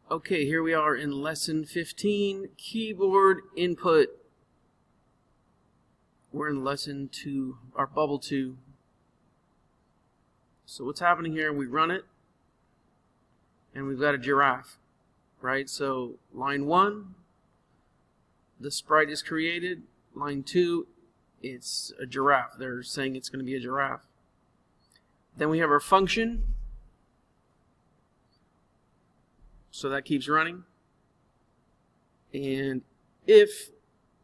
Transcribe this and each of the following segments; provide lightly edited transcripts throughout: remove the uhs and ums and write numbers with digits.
Okay, here we are in lesson 15, keyboard input. We're in lesson 2, our bubble 2. So what's happening here, we run it, and we've got a giraffe, right? So line 1, the sprite is created. Line 2, it's a giraffe. They're saying it's going to be a giraffe. Then we have our function. So that keeps running. And if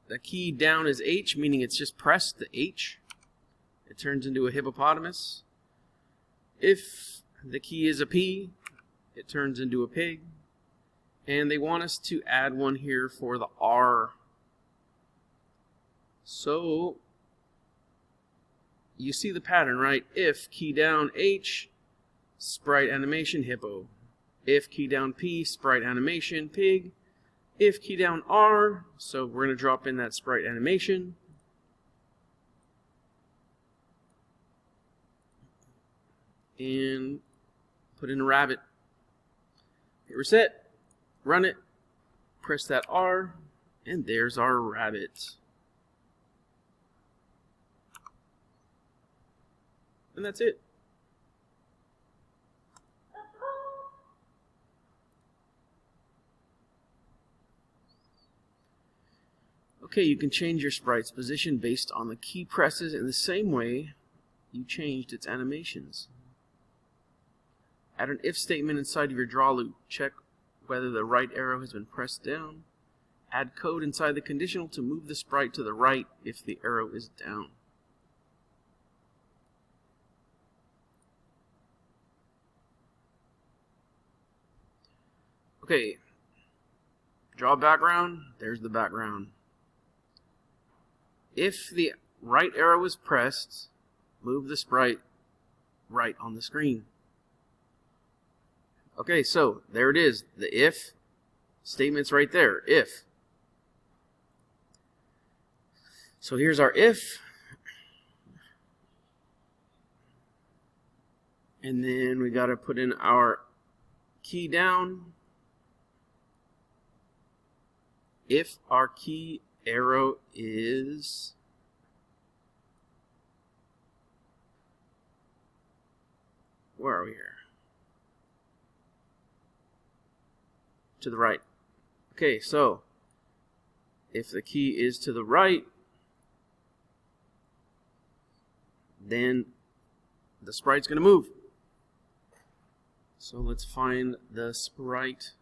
the key down is H, meaning it's just pressed the H, it turns into a hippopotamus. If the key is a P, it turns into a pig. And they want us to add one here for the R. So you see the pattern, right? If key down H, Sprite Animation, hippo. If key down P, Sprite Animation, pig. If key down R, so we're going to drop in that Sprite Animation. And put in a rabbit. Hit reset, run it, press that R, and there's our rabbit. And that's it. Okay, you can change your sprite's position based on the key presses in the same way you changed its animations. Add an if statement inside of your draw loop. Check whether the right arrow has been pressed down. Add code inside the conditional to move the sprite to the right if the arrow is down. Okay, draw background, there's the background. If the right arrow is pressed, move the sprite right on the screen. Okay, so there it is. The if statement's right there. If. So here's our if. And then we got to put in our key down. If our key arrow is where are we here? To the right. Okay, so if the key is to the right, then the sprite's going to move. So let's find the sprite.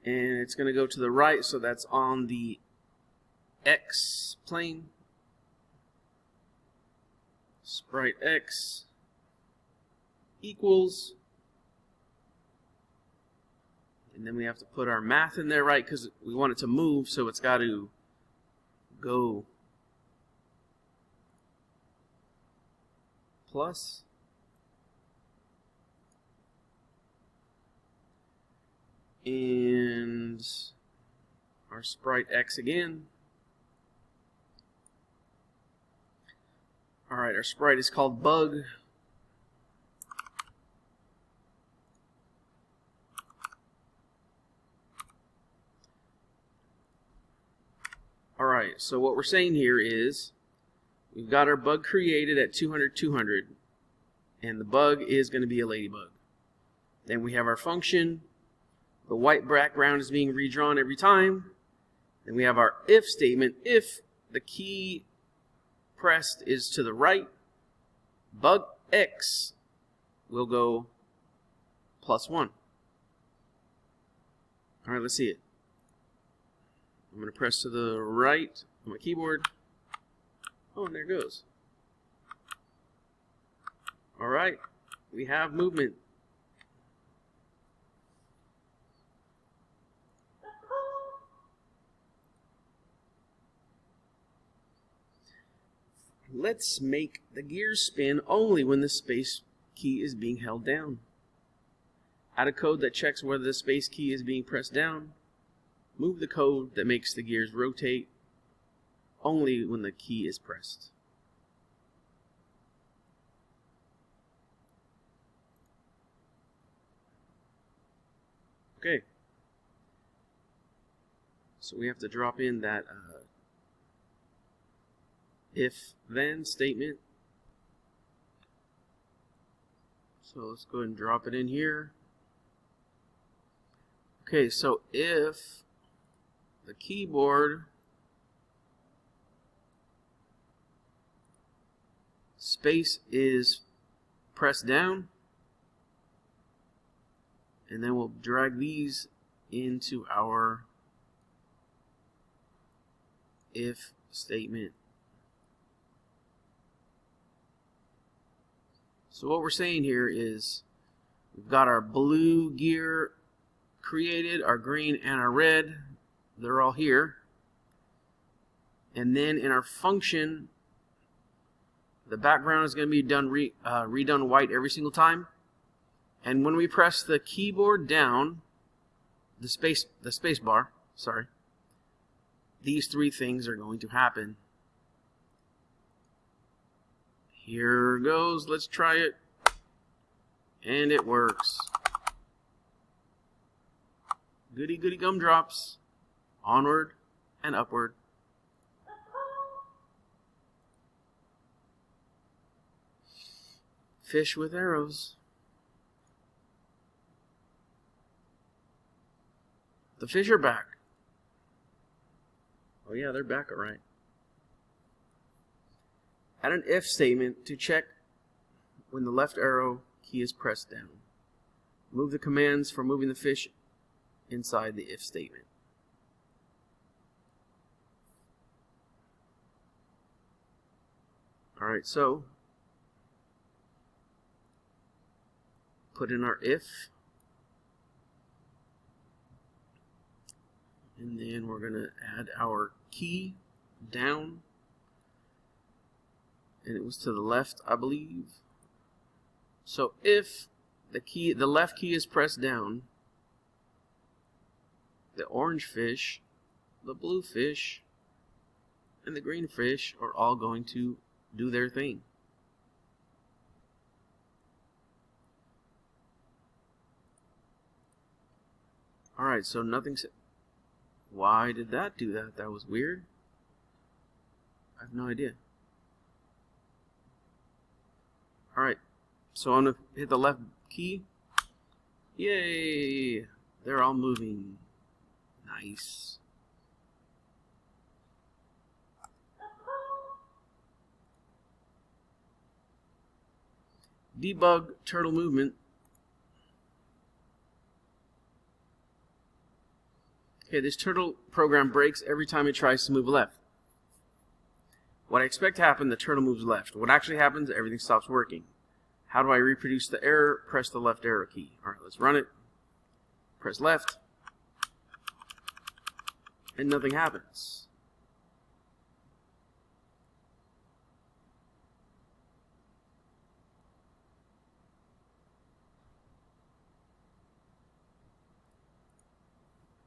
And it's going to go to the right, so that's on the X plane. Sprite X equals. And then we have to put our math in there, right? Because we want it to move, so it's got to go plus. And our sprite X again. Alright, our sprite is called bug. Alright, so what we're saying here is we've got our bug created at 200, 200, and the bug is going to be a ladybug. Then we have our function. The white background is being redrawn every time. Then we have our if statement. If the key pressed is to the right, bug X will go +1. Alright, let's see it. I'm going to press to the right on my keyboard. Oh, and there it goes. Alright, we have movement. Let's make the gears spin only when the space key is being held down. Add a code that checks whether the space key is being pressed down. Move the code that makes the gears rotate only when the key is pressed. Okay. So we have to drop in that if-then statement. So let's go ahead and drop it in here. Okay, so if the keyboard space is pressed down, and then we'll drag these into our if statement. So what we're saying here is we've got our blue gear created, our green and our red, they're all here. And then in our function, the background is going to be redone white every single time. And when we press the keyboard down, the space bar, sorry, these three things are going to happen. Here goes, let's try it. And it works. Goody goody gumdrops. Onward and upward. Fish with arrows. The fish are back. Oh yeah, they're back, alright. Add an if statement to check when the left arrow key is pressed down. Move the commands for moving the fish inside the if statement. Alright, so put in our if, and then we're going to add our key down, and it was to the left, I believe. So if the left key is pressed down, the orange fish, the blue fish, and the green fish are all going to do their thing. Alright, so nothing's... Why did that do that? That was weird. I have no idea. Alright, so I'm going to hit the left key. Yay! They're all moving. Nice. Debug turtle movement. Okay, this turtle program breaks every time it tries to move left. What I expect to happen, the turtle moves left. What actually happens, everything stops working. How do I reproduce the error? Press the left arrow key. Alright, let's run it. Press left. And nothing happens.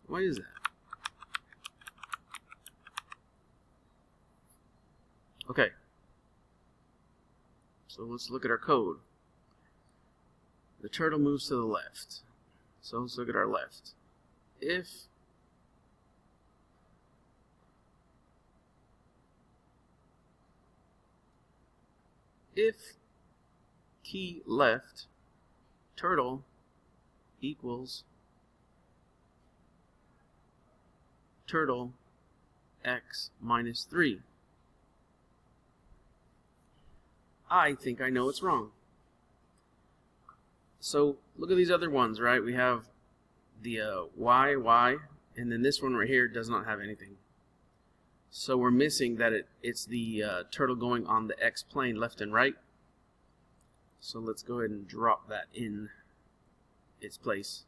Why is that? Okay. So let's look at our code. The turtle moves to the left. So let's look at our left. If key left turtle equals turtle x minus 3. I think I know what's wrong. So look at these other ones, right? We have the y, and then this one right here does not have anything. So we're missing that it's the turtle going on the x plane left and right. So let's go ahead and drop that in its place.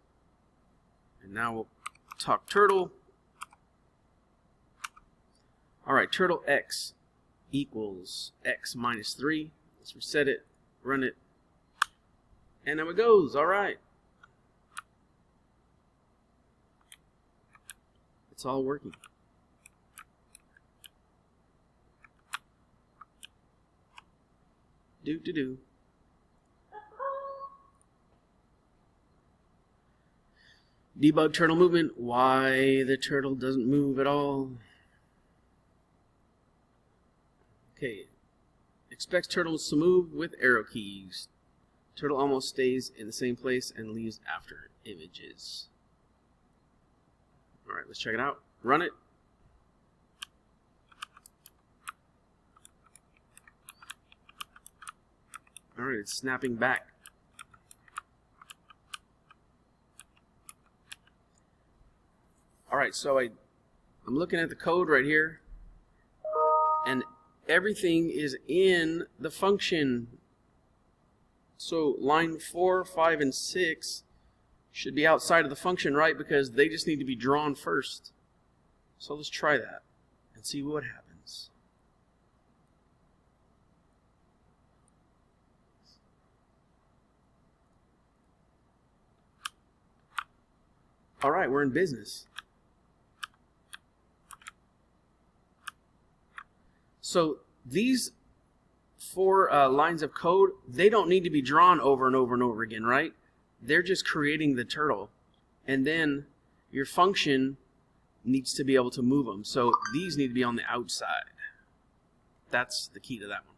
And now we'll talk turtle. Alright, turtle x equals x minus 3. Let's reset it, run it, and now it goes. Alright. It's all working. Do. Debug turtle movement. Why the turtle doesn't move at all. Okay. Expects turtles to move with arrow keys. Turtle almost stays in the same place and leaves after images. Alright, let's check it out. Run it. Alright, it's snapping back. Alright, so I'm looking at the code right here, and everything is in the function. So line 4, 5, and 6 should be outside of the function, right? Because they just need to be drawn first. So let's try that and see what happens. Alright, we're in business. So these 4 lines of code, they don't need to be drawn over and over and over again, right? They're just creating the turtle. And then your function needs to be able to move them. So these need to be on the outside. That's the key to that one.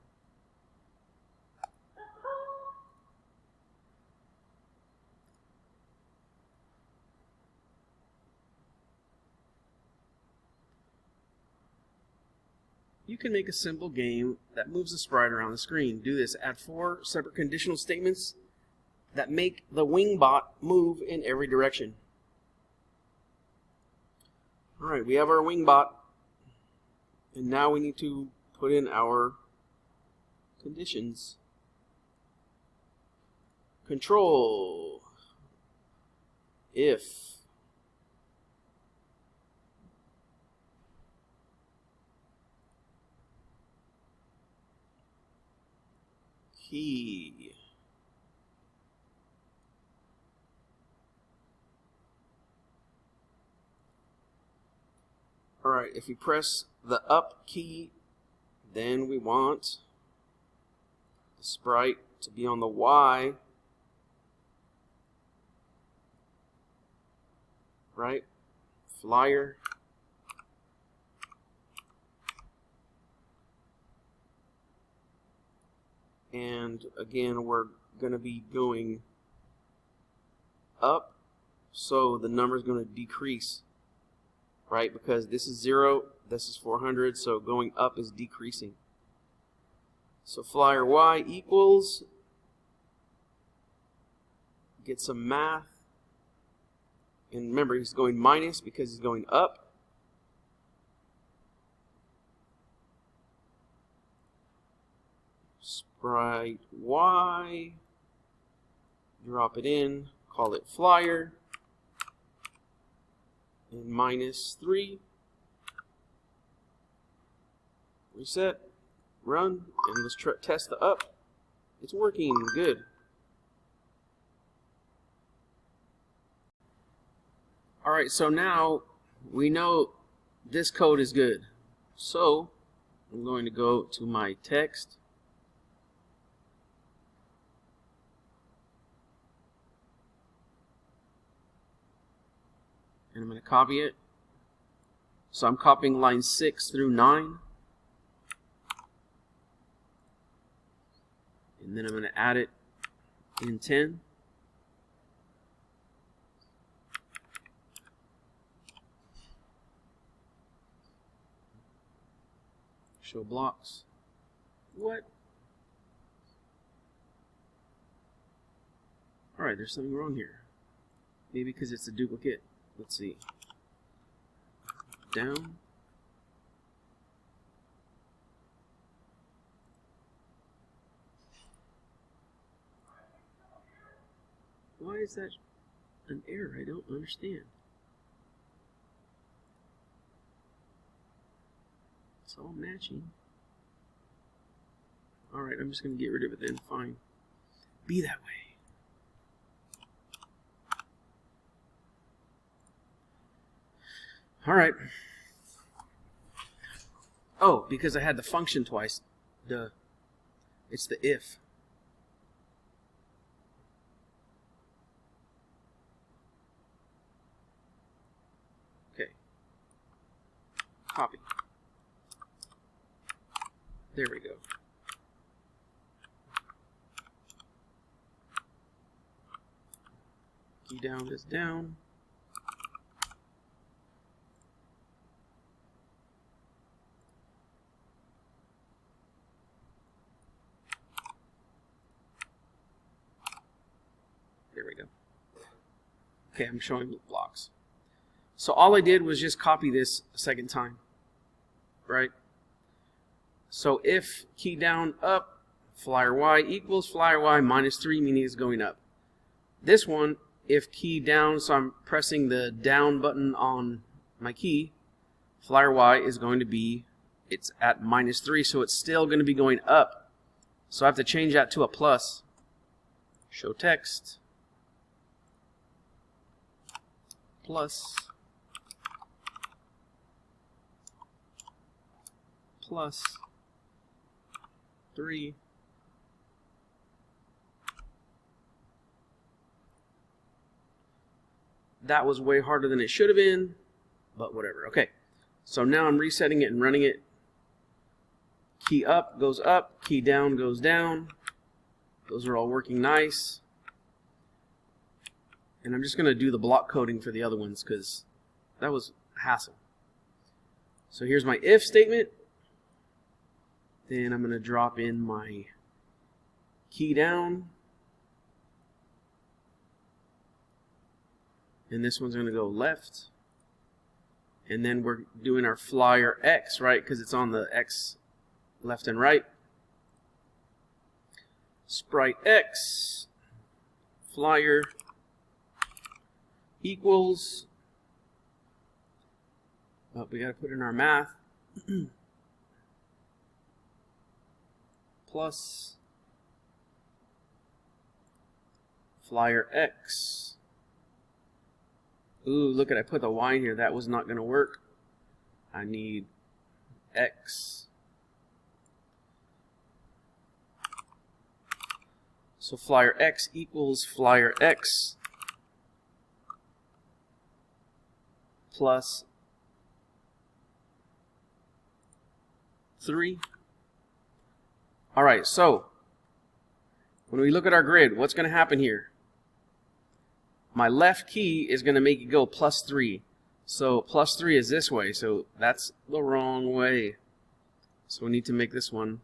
You can make a simple game that moves the sprite around the screen. Do this. Add 4 separate conditional statements that make the wingbot move in every direction. Alright, we have our wingbot. And now we need to put in our conditions. Control. If. Key. Alright, if we press the up key, then we want the sprite to be on the Y, right? Flyer. And again, we're going to be going up, so the number is going to decrease, right? Because this is 0, this is 400, so going up is decreasing. So flyer Y equals, get some math, and remember he's going minus because he's going up. Sprite Y, drop it in, call it flyer, and -3, reset, run, and let's test the up. It's working good. Alright, so now we know this code is good. So I'm going to go to my text. And I'm going to copy it. So I'm copying lines 6 through 9. And then I'm going to add it in 10. Show blocks. What? Alright, there's something wrong here. Maybe because it's a duplicate. Let's see. Down. Why is that an error? I don't understand. It's all matching. Alright, I'm just going to get rid of it then. Fine. Be that way. Alright. Oh, because I had the function twice. Duh. It's the if. Copy. There we go. Key down is down. There we go. Okay, I'm showing blocks. So all I did was just copy this a second time, right? So if key down up, flyer Y equals flyer Y minus 3, meaning it's going up. This one, if key down, so I'm pressing the down button on my key, flyer Y is going to be, it's at minus 3, so it's still going to be going up. So I have to change that to a plus. Show text. Plus. Plus 3. That was way harder than it should have been, but whatever. Okay, so now I'm resetting it and running it. Key up goes up, key down goes down. Those are all working nice. And I'm just going to do the block coding for the other ones because that was hassle. So here's my if statement. Then I'm going to drop in my key down. And this one's going to go left. And then we're doing our flyer X, right? Because it's on the X left and right. Sprite X flyer equals. Oh, we got to put in our math. Plus flyer X. Ooh, look at, I put the Y in here. That was not going to work. I need X. So flyer X equals flyer X plus 3. All right, so when we look at our grid, what's going to happen here? My left key is going to make it go plus 3. So plus 3 is this way, so that's the wrong way. So we need to make this one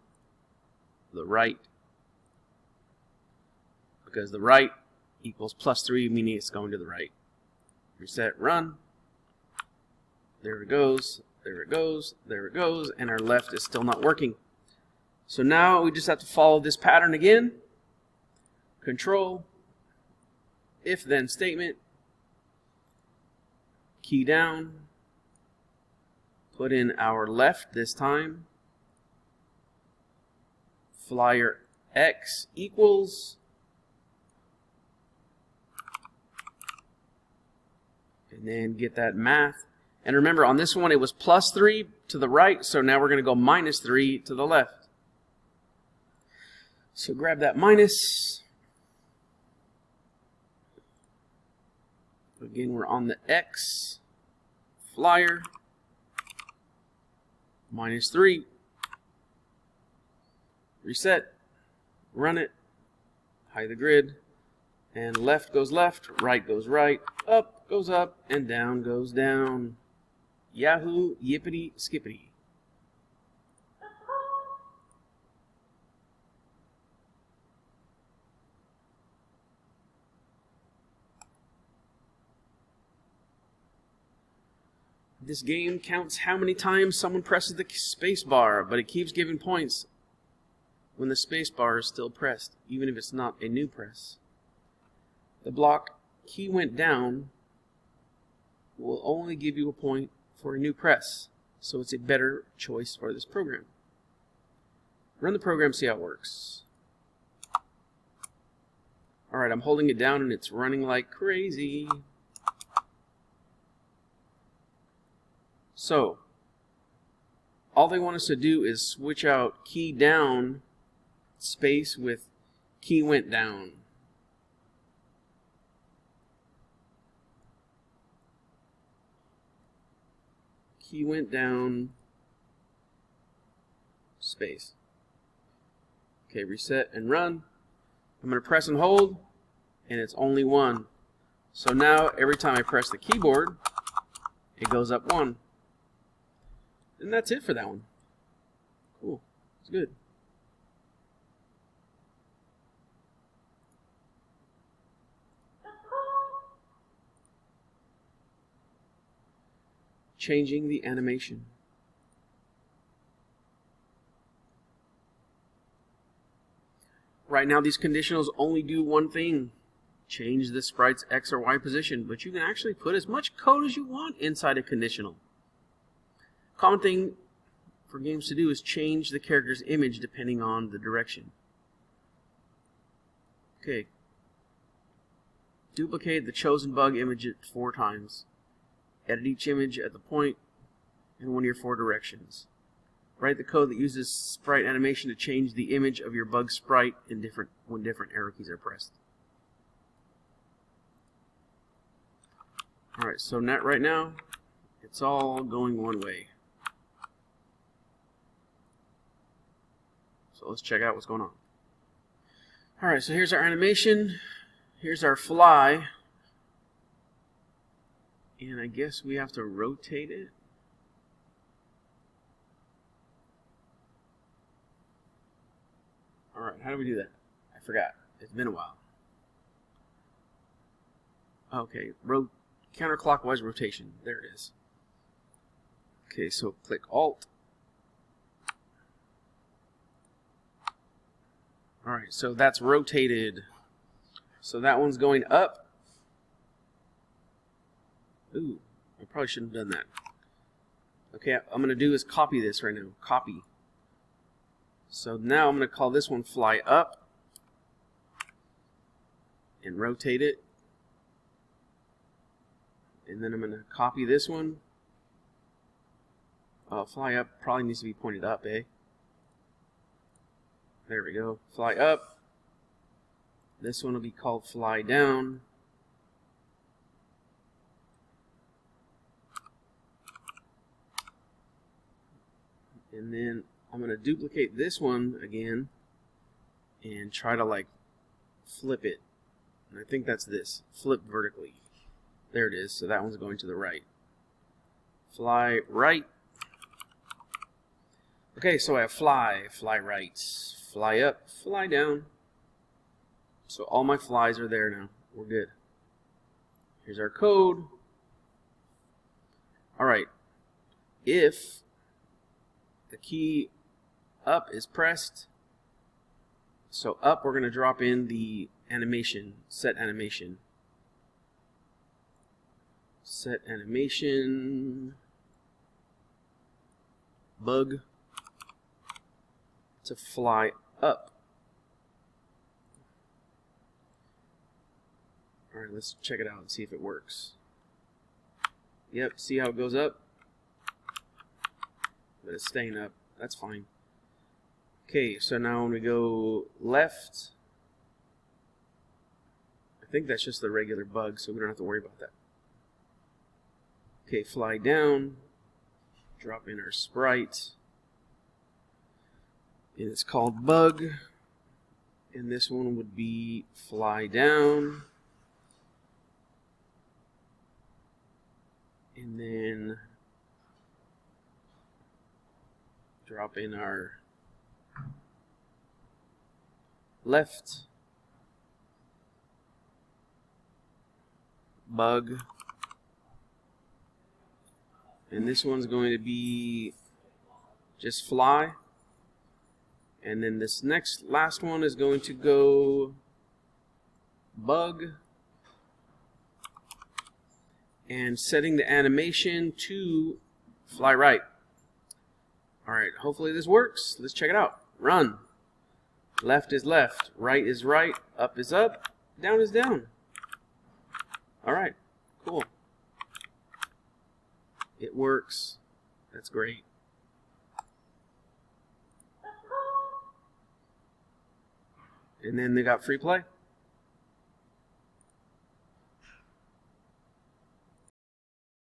the right. Because the right equals plus 3, meaning it's going to the right. Reset, run. There it goes, there it goes, there it goes, and our left is still not working. So now we just have to follow this pattern again. Control, if then statement, key down, put in our left this time, flyer X equals, and then get that math. And remember, on this one it was plus 3 to the right, so now we're going to go minus 3 to the left. So grab that minus. Again, we're on the X flyer. Minus 3. Reset. Run it. Hide the grid. And left goes left, right goes right, up goes up, and down goes down. Yahoo, yippity, skippity. This game counts how many times someone presses the space bar, but it keeps giving points when the space bar is still pressed, even if it's not a new press. The block key went down will only give you a point for a new press, so it's a better choice for this program. Run the program, see how it works. Alright, I'm holding it down and it's running like crazy. So, all they want us to do is switch out key down space with key went down. key went down, space. Okay, reset and run. I'm going to press and hold, and it's only 1. So now every time I press the keyboard, it goes up 1. And that's it for that one. Cool. It's good. Changing the animation. Right now these conditionals only do one thing. Change the sprite's X or Y position, but you can actually put as much code as you want inside a conditional. Common thing for games to do is change the character's image depending on the direction. Okay. Duplicate the chosen bug image 4 times. Edit each image at the point in one of your 4 directions. Write the code that uses Sprite Animation to change the image of your bug sprite when different arrow keys are pressed. Alright, so right now, it's all going one way. So let's check out what's going on. Alright, so here's our animation. Here's our fly. And I guess we have to rotate it. Alright, how do we do that? I forgot. It's been a while. Okay, counterclockwise rotation. There it is. Okay, so click Alt. Alright, so that's rotated. So that one's going up. Ooh, I probably shouldn't have done that. Okay, I'm going to do is copy this right now. Copy. So now I'm going to call this one fly up. And rotate it. And then I'm going to copy this one. Fly up probably needs to be pointed up, eh? There we go. Fly up. This one will be called fly down. And then I'm going to duplicate this one again and try to like flip it. And I think that's this. Flip vertically. There it is. So that one's going to the right. Fly right. Okay, so I have fly right, fly up, fly down. So all my flies are there now. We're good. Here's our code. Alright. If the key up is pressed, so up, we're going to drop in the animation, set animation. Set animation bug to fly up. Alright, let's check it out and see if it works. Yep, see how it goes up? But it's staying up. That's fine. Okay, so now when we go left, I think that's just the regular bug, so we don't have to worry about that. Okay, fly down, drop in our sprite, and it's called bug, and this one would be fly down, and then drop in our left bug, and this one's going to be just fly, and then this last one is going to go bug, and setting the animation to fly right. Alright, hopefully this works. Let's check it out. Run. Left is left, right is right, up is up, down is down. Alright, cool. It works. That's great. And then they got free play.